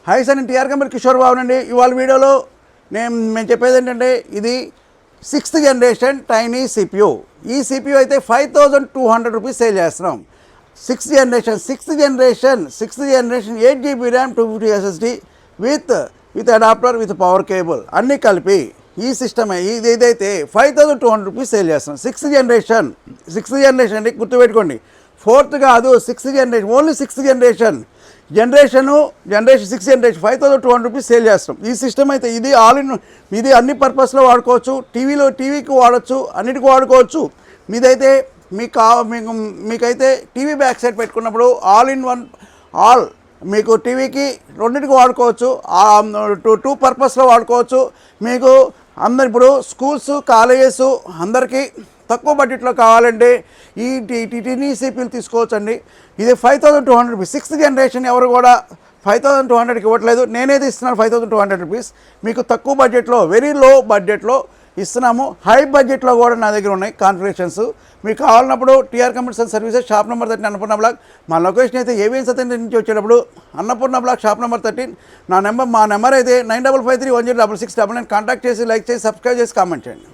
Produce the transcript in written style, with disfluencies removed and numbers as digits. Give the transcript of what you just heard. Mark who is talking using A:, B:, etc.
A: High sir, నేను TR company Kishore బాబునండి. ఇవాళ వీడియోలో మేము చెప్పేది ఏంటంటే, ఇది 6th జనరేషన్ టైనీ CPU. ఈ CPU అయితే 5200 రూపీస్ సేల్ చేస్తున్నాం. 6th generation 8 GB RAM 250 SSD with adapter with power cable అన్నీ కలిపి ఈ సిస్టమ్ ఇదైతే 5200 రూపీస్ సేల్ చేస్తున్నాం. 6th జనరేషన్ అండి, గుర్తుపెట్టుకోండి. 4th కాదు, 6th generation, only 6th generation 6th generation 5200 rupees sale చేస్తాం. ఈ సిస్టమ్ అయితే ఇది ఇది అన్ని పర్పస్లో వాడుకోవచ్చు. టీవీకి వాడచ్చు, అన్నిటికీ వాడుకోవచ్చు. మీదైతే మీకైతే టీవీ బ్యాక్ సైడ్ పెట్టుకున్నప్పుడు ఆల్ మీకు టీవీకి రెండింటికి వాడుకోవచ్చు. 2 పర్పస్లో వాడుకోవచ్చు. మీకు అందరు ఇప్పుడు స్కూల్స్, కాలేజెస్ అందరికీ తక్కువ బడ్జెట్లో కావాలంటే ఈ టీనీ CPUలు తీసుకోవచ్చండి. ఇది 5200 రూపీస్. 6th జనరేషన్ ఎవరు కూడా 5200కి ఇవ్వట్లేదు. నేనేది ఇస్తున్నాను 5200 రూపీస్. మీకు తక్కువ బడ్జెట్లో, వెరీ లో బడ్జెట్లో ఇస్తున్నాము. హై బడ్జెట్లో కూడా నా దగ్గర ఉన్నాయి కాన్ఫిగరేషన్స్. మీకు కావాలన్నప్పుడు TR computer services, shop number 13 Annapurna block. మా లొకేషన్ అయితే ఏవిఎన్ సత్యం నుంచి వచ్చేటప్పుడు అన్నపూర్ణ బ్లాక్, షాప్ నెంబర్ 13. మా నెంబర్ అయితే 9553106699. కాంటాక్ట్ చేసి, లైక్ చేసి, సబ్స్క్రైబ్ చేసి, కామెంట్ చేయండి.